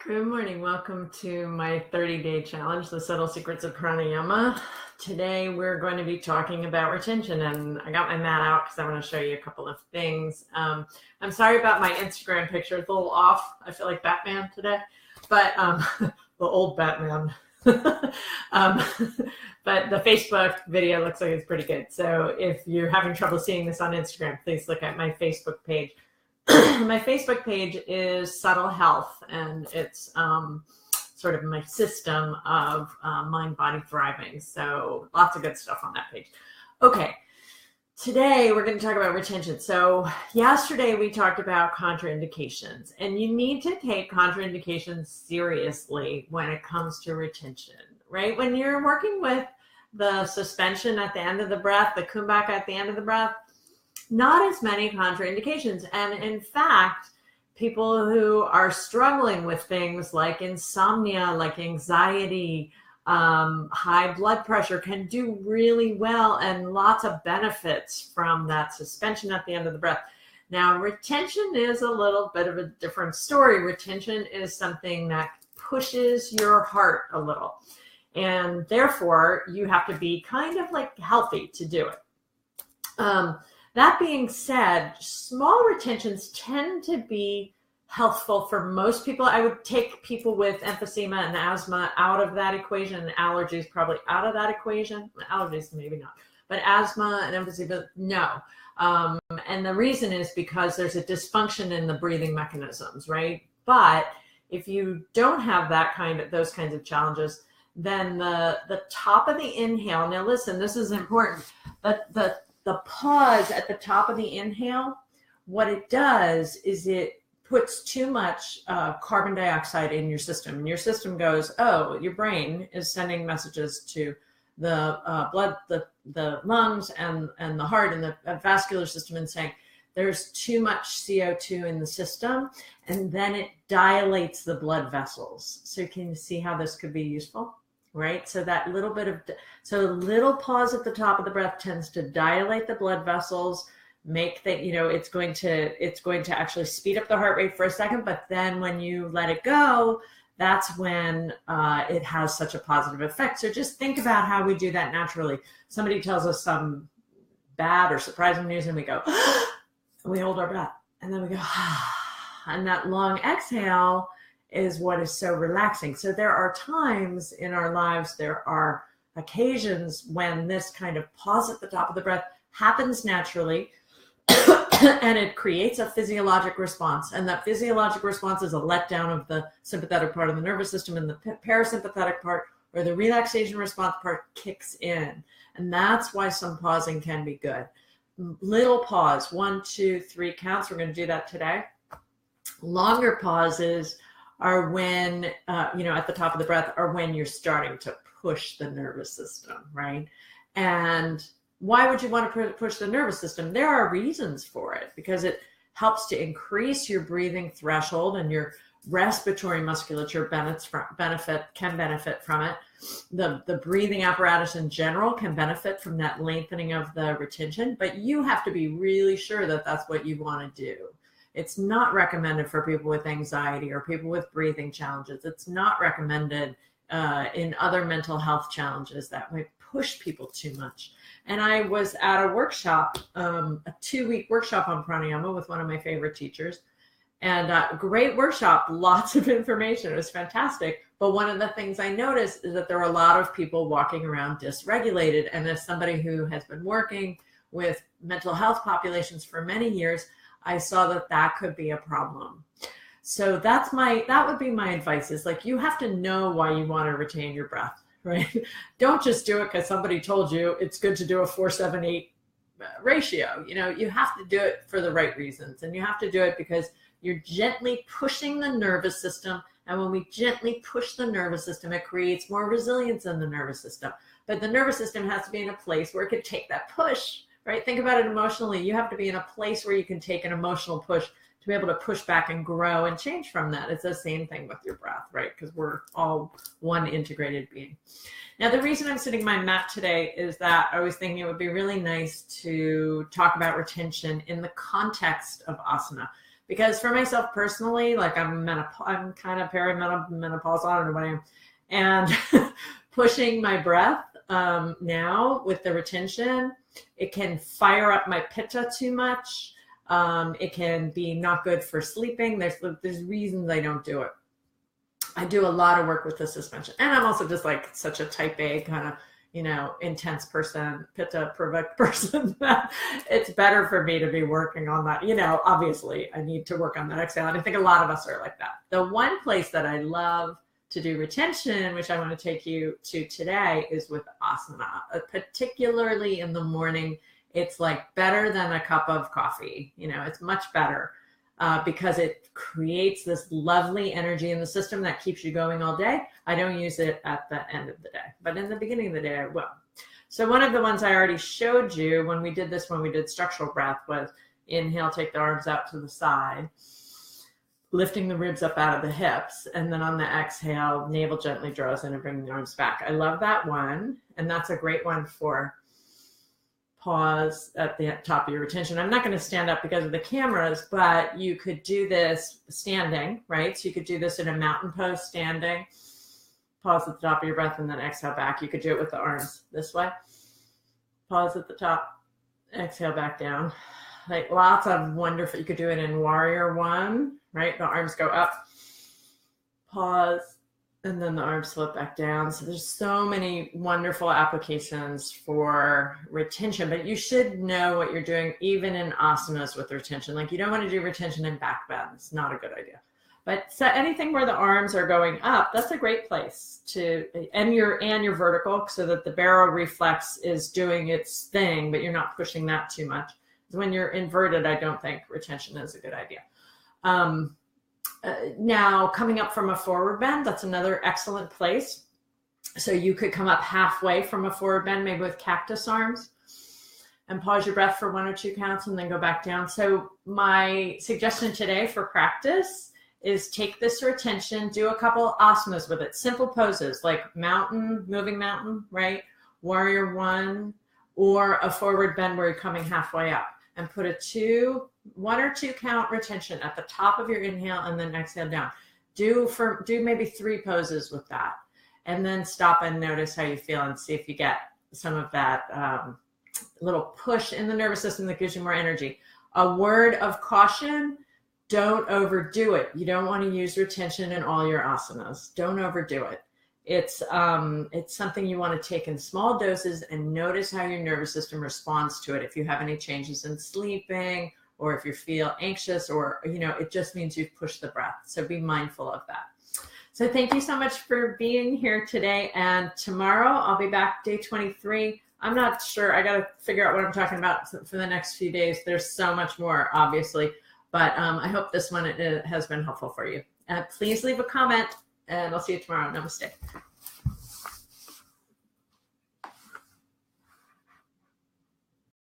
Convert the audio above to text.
Good morning. Welcome to my 30-day challenge, The Subtle Secrets of Pranayama. Today we're going to be talking about retention, and I got my mat out because I want to show you a couple of things. I'm sorry about my Instagram picture. It's a little off. I feel like Batman today, but the old Batman. But the Facebook video looks like it's pretty good. So if you're having trouble seeing this on Instagram, please look at my Facebook page. My Facebook page is Subtle Health, and it's sort of my system of mind, body, thriving. So lots of good stuff on that page. Okay, today we're going to talk about retention. So yesterday we talked about contraindications, and you need to take contraindications seriously when it comes to retention, right? When you're working with the suspension at the end of the breath, the kumbhaka at the end of the breath, not as many contraindications. And in fact, people who are struggling with things like insomnia, like anxiety, high blood pressure can do really well, and lots of benefits from that suspension at the end of the breath. Now, retention is a little bit of a different story. Retention is something that pushes your heart a little, and therefore you have to be kind of like healthy to do it. That being said, small retentions tend to be healthful for most people. I would take people with emphysema and asthma out of that equation, and allergies probably out of that equation. Allergies, maybe not, but asthma and emphysema, no. And the reason is because there's a dysfunction in the breathing mechanisms, right? But if you don't have those kinds of challenges, then the top of the inhale, now listen, this is important, but the pause at the top of the inhale, what it does is it puts too much carbon dioxide in your system. And your system goes, oh, your brain is sending messages to the blood, the lungs, and the heart, and the vascular system, and saying there's too much CO2 in the system, and then it dilates the blood vessels. So can you see how this could be useful? Right? So that little bit of, so a little pause at the top of the breath tends to dilate the blood vessels, make that, it's going to actually speed up the heart rate for a second, but then when you let it go, that's when it has such a positive effect. So just think about how we do that naturally. Somebody tells us some bad or surprising news, and we go, and we hold our breath, and then we go, and that long exhale is what is so relaxing. So there are times in our lives, there are occasions when this kind of pause at the top of the breath happens naturally, and it creates a physiologic response. And that physiologic response is a letdown of the sympathetic part of the nervous system, and the parasympathetic part, or the relaxation response part, kicks in. And that's why some pausing can be good. Little pause, 1, 2, 3 counts. We're going to do that today. Longer pauses are when, at the top of the breath, are when you're starting to push the nervous system, right? And why would you want to push the nervous system? There are reasons for it, because it helps to increase your breathing threshold, and your respiratory musculature can benefit from it. The breathing apparatus in general can benefit from that lengthening of the retention, but you have to be really sure that that's what you want to do. It's not recommended for people with anxiety or people with breathing challenges. It's not recommended in other mental health challenges that might push people too much. And I was at a workshop, a 2-week workshop on pranayama with one of my favorite teachers. And a great workshop, lots of information. It was fantastic. But one of the things I noticed is that there were a lot of people walking around dysregulated. And as somebody who has been working with mental health populations for many years, I saw that could be a problem. So that would be my advice, is like, you have to know why you want to retain your breath, right? Don't just do it because somebody told you it's good to do a 4-7-8 ratio. You have to do it for the right reasons, and you have to do it because you're gently pushing the nervous system. And when we gently push the nervous system, it creates more resilience in the nervous system. But the nervous system has to be in a place where it can take that push. Right? Think about it emotionally. You have to be in a place where you can take an emotional push to be able to push back and grow and change from that. It's the same thing with your breath, right? Because we're all one integrated being. Now, the reason I'm sitting my mat today is that I was thinking it would be really nice to talk about retention in the context of asana. Because for myself personally, like I'm kind of perimenopausal, I don't know what I am. And pushing my breath now with the retention, it can fire up my pitta too much. It can be not good for sleeping. There's reasons I don't do it. I do a lot of work with the suspension. And I'm also just like such a type A kind of, intense person, pitta provoked person, that it's better for me to be working on that. Obviously I need to work on that exhale. And I think a lot of us are like that. The one place that I love to do retention, which I want to take you to today, is with asana, particularly in the morning. It's like better than a cup of coffee. It's much better because it creates this lovely energy in the system that keeps you going all day. I don't use it at the end of the day, but in the beginning of the day, I will. So one of the ones I already showed you when we did structural breath, was inhale, take the arms out to the side, lifting the ribs up out of the hips. And then on the exhale, navel gently draws in and bring the arms back. I love that one. And that's a great one for pause at the top of your retention. I'm not going to stand up because of the cameras, but you could do this standing, right? So you could do this in a mountain pose standing, pause at the top of your breath, and then exhale back. You could do it with the arms this way. Pause at the top, exhale back down. Like lots of wonderful, you could do it in warrior one, right? The arms go up, pause, and then the arms slip back down. So there's so many wonderful applications for retention, but you should know what you're doing even in asanas with retention. Like you don't want to do retention in back bend. It's not a good idea. But so anything where the arms are going up, that's a great place to, and your vertical, so that the barrel reflex is doing its thing, but you're not pushing that too much. When you're inverted, I don't think retention is a good idea. Now, coming up from a forward bend, that's another excellent place. So you could come up halfway from a forward bend, maybe with cactus arms, and pause your breath for 1 or 2 counts and then go back down. So my suggestion today for practice is take this retention, do a couple asanas with it, simple poses like moving mountain, right? Warrior one, or a forward bend where you're coming halfway up, and put a 1 or 2 count retention at the top of your inhale and then exhale down. Do maybe 3 poses with that, and then stop and notice how you feel and see if you get some of that little push in the nervous system that gives you more energy. A word of caution: don't overdo it. You don't want to use retention in all your asanas. Don't overdo it. It's something you want to take in small doses and notice how your nervous system responds to it. If you have any changes in sleeping, or if you feel anxious, or, it just means you've pushed the breath. So be mindful of that. So thank you so much for being here today. And tomorrow I'll be back, day 23. I'm not sure. I got to figure out what I'm talking about for the next few days. There's so much more, obviously, but I hope this one has been helpful for you. Please leave a comment, and I'll see you tomorrow. Namaste.